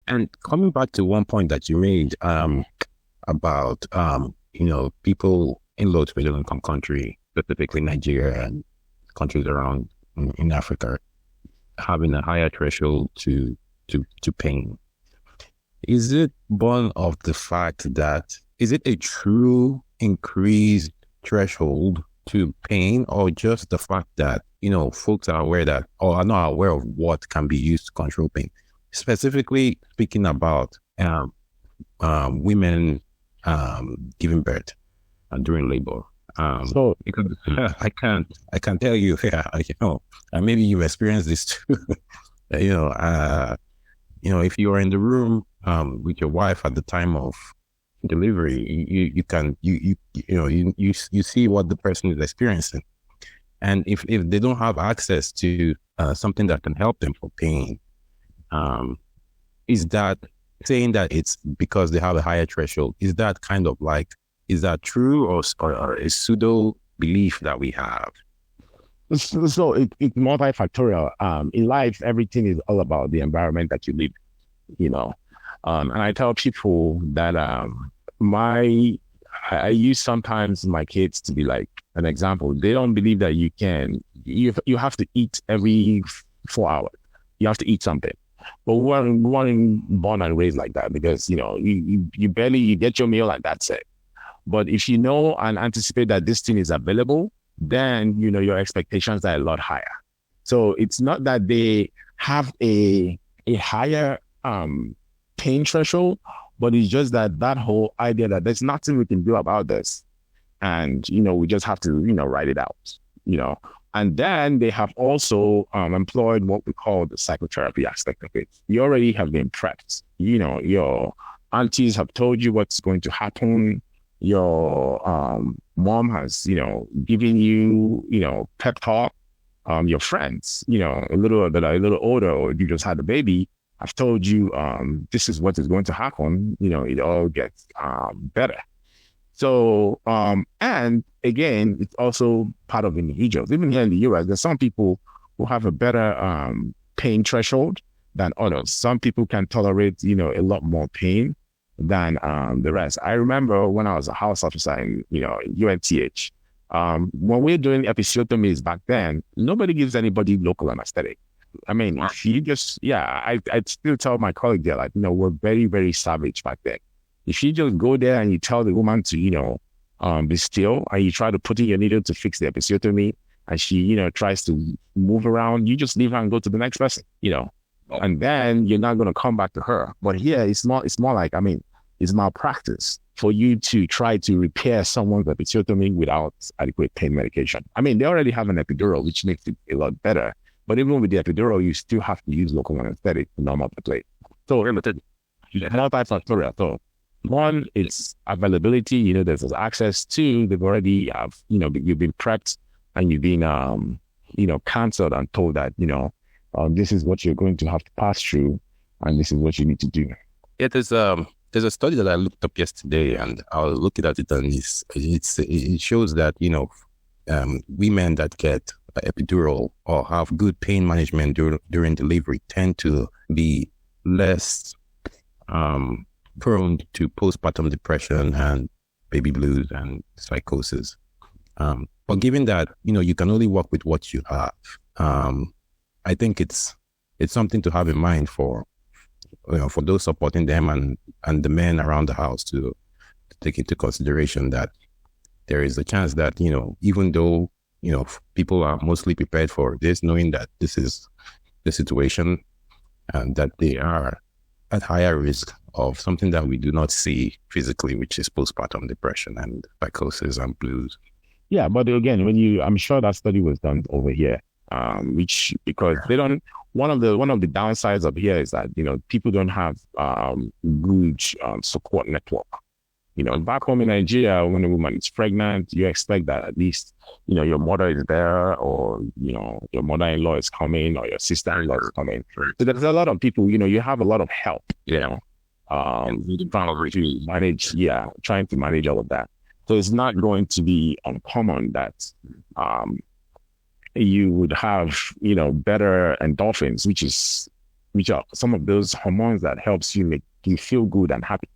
And coming back to one point that you made about people in low to middle income country, specifically Nigeria and countries around in Africa, having a higher threshold to pain. Is it born of the fact that is it a true increased threshold to pain, or just the fact that folks are aware that or are not aware of what can be used to control pain? Specifically speaking about women giving birth and during labor. Because I can tell you, and maybe you've experienced this too. If you are in the room with your wife at the time of delivery, you see what the person is experiencing, and if they don't have access to something that can help them for pain, is that saying that it's because they have a higher threshold? Is that kind of like, is that true or a pseudo belief that we have? So it's multifactorial. In life, everything is all about the environment that you live, and I tell people that I use sometimes my kids to be like an example. They don't believe that you have to eat every 4 hours. You have to eat something. But we're born and raised like that because, you barely get your meal and that's it. But if you know and anticipate that this thing is available, then, your expectations are a lot higher. So it's not that they have a higher pain threshold, but it's just that whole idea that there's nothing we can do about this. And, we just have to, write it out, And then they have also employed what we call the psychotherapy aspect of it. You already have been prepped. Your aunties have told you what's going to happen. Your mom has, given you, pep talk. Your friends, a little older, or you just had a baby, have told you this is what is going to happen. It all gets better. So, and again, it's also part of individuals. Even here in the US, there's some people who have a better pain threshold than others. Some people can tolerate, a lot more pain than the rest. I remember when I was a house officer in, UNTH, when we're doing episiotomies back then, nobody gives anybody local anesthetic. I mean, if you just, I'd still tell my colleague there, like, we're very, very savage back then. If you just go there and you tell the woman to, be still, and you try to put in your needle to fix the episiotomy, and she, tries to move around, you just leave her and go to the next person, and then you're not going to come back to her. But here, it's more like, it's malpractice for you to try to repair someone's episiotomy without adequate pain medication. They already have an epidural, which makes it a lot better. But even with the epidural, you still have to use local anesthetic to normal plate. So limited. Multifactorial. So one, it's availability. There's access. Two, they've already have, you've been prepped and you've been, counseled and told that, this is what you're going to have to pass through, and this is what you need to do. Yeah, there's a study that I looked up yesterday, and I was looking at it, and it shows that women that get epidural or have good pain management during delivery tend to be less prone to postpartum depression and baby blues and psychosis. But given that you can only work with what you have, I think it's something to have in mind for those supporting them and the men around the house to take into consideration that there is a chance that even though people are mostly prepared for this, knowing that this is the situation and that they are at higher risk of something that we do not see physically, which is postpartum depression and psychosis and blues. Yeah, but again, I'm sure that study was done over here, because they don't. One of the downsides of here is that people don't have good support network. Back home in Nigeria, when a woman is pregnant, you expect that at least your mother is there, or your mother-in-law is coming, or your sister-in-law is coming. So there's a lot of people. You have a lot of help. Trying to manage all of that. So it's not going to be uncommon that you would have better endorphins, which is which are some of those hormones that helps you make you feel good and happy.